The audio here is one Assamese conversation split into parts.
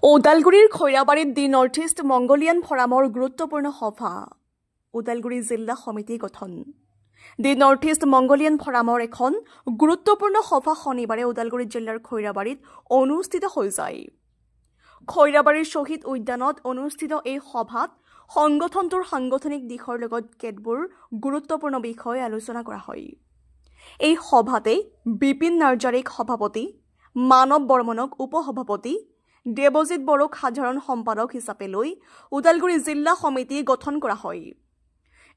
ওদালগুৰিৰ খৈৰাবাৰীত দি নৰ্থ ইষ্ট মংগোলিয়ান ফৰামৰ গুৰুত্বপূৰ্ণ সভা ওদালগুৰি জিলা সমিতি গঠন দি নৰ্থ ইষ্ট মংগোলিয়ান ফৰামৰ এখন গুৰুত্বপূৰ্ণ সভা শনিবাৰে ওদালগুৰি জিলাৰ খৈৰাবাৰীত অনুষ্ঠিত হৈ যায়। খৈৰাবাৰীৰ শ্বহীদ উদ্যানত অনুষ্ঠিত এই সভাত সংগঠনটোৰ সাংগঠনিক দিশৰ লগত কেতবোৰ গুৰুত্বপূৰ্ণ বিষয় আলোচনা কৰা হয়। এই সভাতে বিপিন নাৰ্জাৰীক সভাপতি, মানৱ বৰ্মনক উপসভাপতি, দেৱজিৎ বড়োক সাধাৰণ সম্পাদক হিচাপে লৈ ওদালগুৰি জিলা সমিতি গঠন কৰা হয়।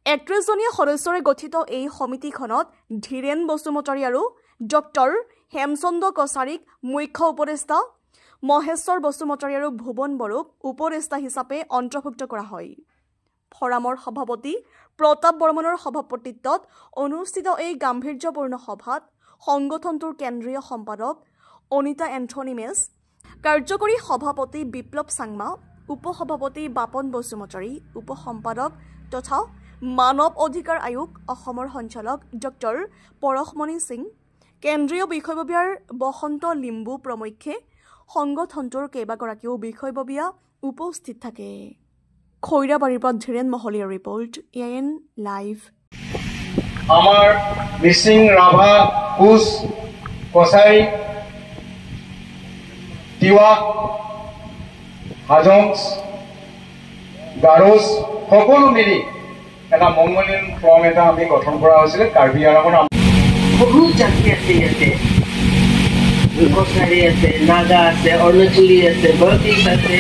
৩১জনীয়া সদস্যৰে গঠিত এই সমিতিখনত ধীৰেন বসুমতাৰী আৰু ডক্টৰ হেমচন্দ্ৰ কছাৰীক মুখ্য উপদেষ্টা, মহেশ্বৰ বসুমতাৰী আৰু ভুৱন বড়োক উপদেষ্টা হিচাপে অন্তৰ্ভুক্ত কৰা হয়। ফৰামৰ সভাপতি প্ৰতাপ বৰ্মনৰ সভাপতিত্বত অনুষ্ঠিত এই গাম্ভীৰ্যপূৰ্ণ সভাত সংগঠনটোৰ কেন্দ্ৰীয় সম্পাদক অনিতা এন্থনী মেছ, কাৰ্যকৰী সভাপতি বিপ্লৱ চাংমা, উপসভাপতি বাপন বসুমতাৰী, উপসম্পাদক তথা মানৱ অধিকাৰ আয়োগ অসমৰ সঞ্চালক ডক্টৰ পৰশমণি সিং, কেন্দ্ৰীয় বিষয়ববীয়াৰ বসন্ত লিম্বু প্ৰমুখ্যে সংগঠনটোৰ কেইবাগৰাকীও বিষয়ববীয়া উপস্থিত থাকে। খৈৰাবাৰীৰ পৰা ধীৰেন মহলীয়াৰ ৰিপৰ্ট, AN লাইভ। আমাৰ মিচিং, ৰাভা, কোচ, কছাৰী, তিৱা, হাজং, গাৰোজ সকলো মিলি এটা মংগোলিয়ান ফৰ্ম এটা আমি গঠন কৰা হৈছিলে। কাৰ্বি আংলঙৰ বহুত জাতি আছে, ইয়াতে কছাৰী আছে, নাগা আছে, অৰুণাচলী আছে, বৰটিছ আছে,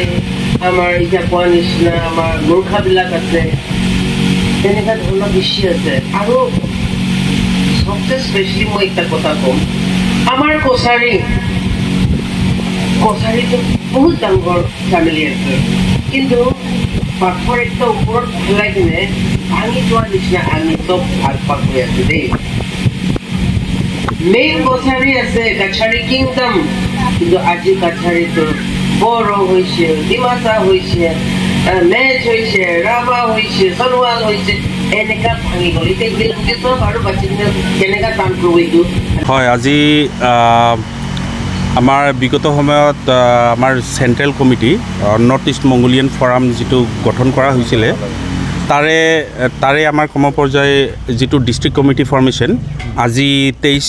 আমাৰ এতিয়া কোৱা নিচিনা আমাৰ গোৰ্খাবিলাক আছে, তেনেকুৱা ধৰণৰ বেছি আছে। আৰু সবচে স্পেচিয়েলি মই এটা কথা কম, আমাৰ কছাৰীটো বহুত ডাঙৰ ফেমিলি আছে, কিন্তু পাথৰ একটা ওপৰত পেলাই কিনে ভাঙি যোৱাৰ নিচিনা আমি চব ভাগ ভাগ হৈ আছো দেই। মেইন কছাৰী আছে, কাছাৰী কিংডম, কিন্তু আজি কাছাৰীটো বড়ো হৈছে, ডিমাচা হৈছে, মেচ হৈছে, ৰাভা হৈছে, চনোৱাল হৈছে, এনেকা ভাঙি গ'ল। এতিয়া চব আৰু বাচি কিনে কেনেকা কাম কৰিব এইটো হয়। আজি আমাৰ বিগত সময়ত আমাৰ central committee north east Mongolian forum যিটো গঠন কৰা হৈছিলে, তাৰে আমাৰ কম পৰ্যায় যিটো ডিষ্ট্ৰিক্ট কমিটি ফৰ্মেশ্যন আজি 23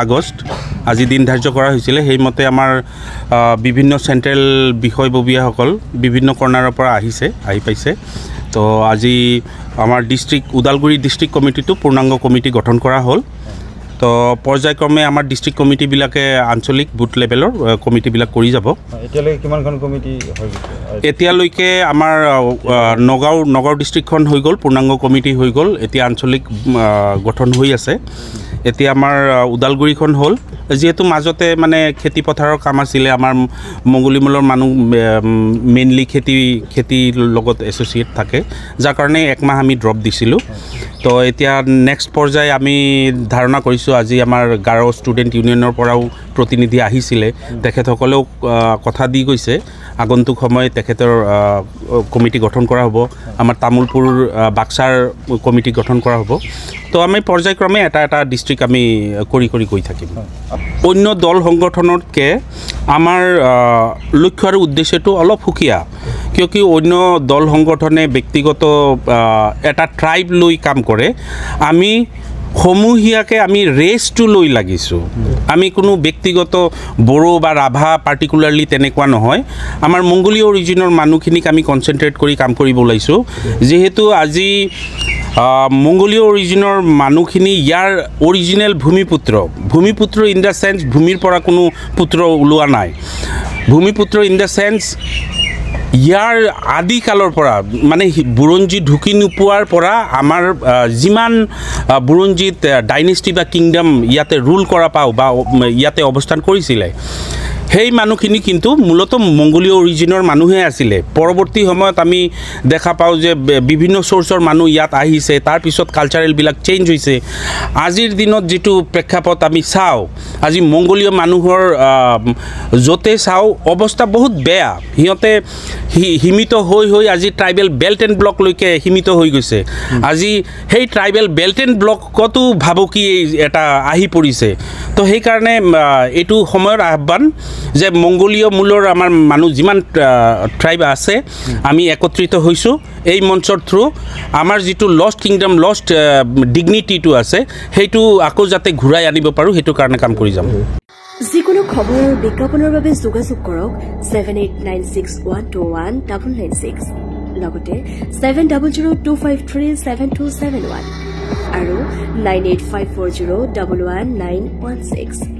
আগষ্ট আজি দিন ধাৰ্য কৰা হৈছিলে। সেইমতে আমাৰ বিভিন্ন চেণ্ট্ৰেল বিষয়ববীয়াসকল বিভিন্ন কৰ্ণাৰৰ পৰা আহি পাইছে। তো আজি আমাৰ ওদালগুৰি ডিষ্ট্ৰিক্ট কমিটিটো পূৰ্ণাংগ কমিটি গঠন কৰা হ'ল। তো পৰ্যায়ক্ৰমে আমাৰ ডিষ্ট্ৰিক্ট কমিটিবিলাকে আঞ্চলিক বুথ লেভেলৰ কমিটিবিলাক কৰি যাব। এতিয়ালৈকে কিমানখন কমিটি হৈ গৈছে? এতিয়ালৈকে আমাৰ নগাঁও ডিষ্ট্ৰিক্টখন হৈ গ'ল, পূৰ্ণাংগ কমিটি হৈ গ'ল, এতিয়া আঞ্চলিক গঠন হৈ আছে। এতিয়া আমাৰ ওদালগুৰিখন হ'ল, যিহেতু মাজতে মানে খেতি পথাৰৰ কাম আছিলে, আমাৰ মংগোলিমলৰ মানুহ মেইনলি খেতিৰ লগত এছ'চিয়েট থাকে, যাৰ কাৰণে একমাহ আমি ড্ৰপ দিছিলোঁ। তো এতিয়া নেক্সট পৰ্যায় আমি ধাৰণা কৰিছোঁ, আজি আমাৰ গাৰো ষ্টুডেণ্ট ইউনিয়নৰ পৰাও প্ৰতিনিধি আহিছিলে, তেখেতসকলেও কথা দি গৈছে আগন্তুক সময়ত তেখেতৰ কমিটি গঠন কৰা হ'ব। আমাৰ তামোলপুৰ বাক্সাৰ কমিটি গঠন কৰা হ'ব। তো আমি পৰ্যায়ক্ৰমে এটা ডিষ্ট্ৰিক্ট আমি কৰি গৈ থাকিম। অন্য দল সংগঠনতকৈ আমাৰ লক্ষ্য আৰু উদ্দেশ্যটো অলপ সুকীয়া, কিয় অন্য দল সংগঠনে ব্যক্তিগত এটা ট্ৰাইব লৈ কাম কৰে, আমি সমূহীয়াকৈ আমি ৰেচটো লৈ লাগিছোঁ। আমি কোনো ব্যক্তিগত বড়ো বা ৰাভা পাৰ্টিকুলাৰলি তেনেকুৱা নহয়, আমাৰ মংগোলীয় অৰিজিনৰ মানুহখিনিক আমি কনচেনট্ৰেট কৰি কাম কৰিব ওলাইছোঁ। যিহেতু আজি মংগোলীয় অৰিজিনৰ মানুহখিনি ইয়াৰ অৰিজিনেল ভূমিপুত্ৰ ইন দ্য চেন্স ভূমিৰ পৰা কোনো পুত্ৰ ওলোৱা নাই, ভূমিপুত্ৰ ইন দ্য চেন্স ইয়াৰ আদিকালৰ পৰা মানে বুৰঞ্জী ঢুকি নোপোৱাৰ পৰা আমাৰ যিমান বুৰঞ্জীত ডাইনেষ্টি বা কিংডম ইয়াতে ৰুল কৰা পাওঁ বা ইয়াতে অৱস্থান কৰিছিলে, সেই মানুহখিনি কিন্তু মূলতঃ মংগোলীয় অৰিজিনৰ মানুহে আছিলে। পৰৱৰ্তী সময়ত আমি দেখা পাওঁ যে বিভিন্ন চ'ৰ্চৰ মানুহ ইয়াত আহিছে, তাৰপিছত কালচাৰেলবিলাক চেঞ্জ হৈছে। আজিৰ দিনত যিটো প্ৰেক্ষাপট আমি চাওঁ, আজি মংগোলীয় মানুহৰ য'তে চাওঁ অৱস্থা বহুত বেয়া। সিহঁতে সীমিত হৈ আজি ট্ৰাইবেল বেল্ট এণ্ড ব্লকলৈকে সীমিত হৈ গৈছে। আজি সেই ট্ৰাইবেল বেল্ট এণ্ড ব্লকতো ভাবুকি এটা আহি পৰিছে। তো সেইকাৰণে এইটো সময়ৰ আহ্বান যে মংগোলীয় মূলৰ আমাৰ মানুহ যিমান ট্ৰাইব আছে আমি একত্ৰিত হৈছোঁ এই মঞ্চৰ থ্ৰু আমাৰ যিটো লষ্ট কিংডম লষ্ট ডিগনিটিটো আছে সেইটো আকৌ যাতে ঘূৰাই আনিব পাৰোঁ সেইটো কাৰণে কাম কৰি যাম যিকোনো খবৰ আৰু বিজ্ঞাপনৰ বাবে যোগাযোগ কৰক 7896121996 লগতে 7002537271 আৰু 9854011916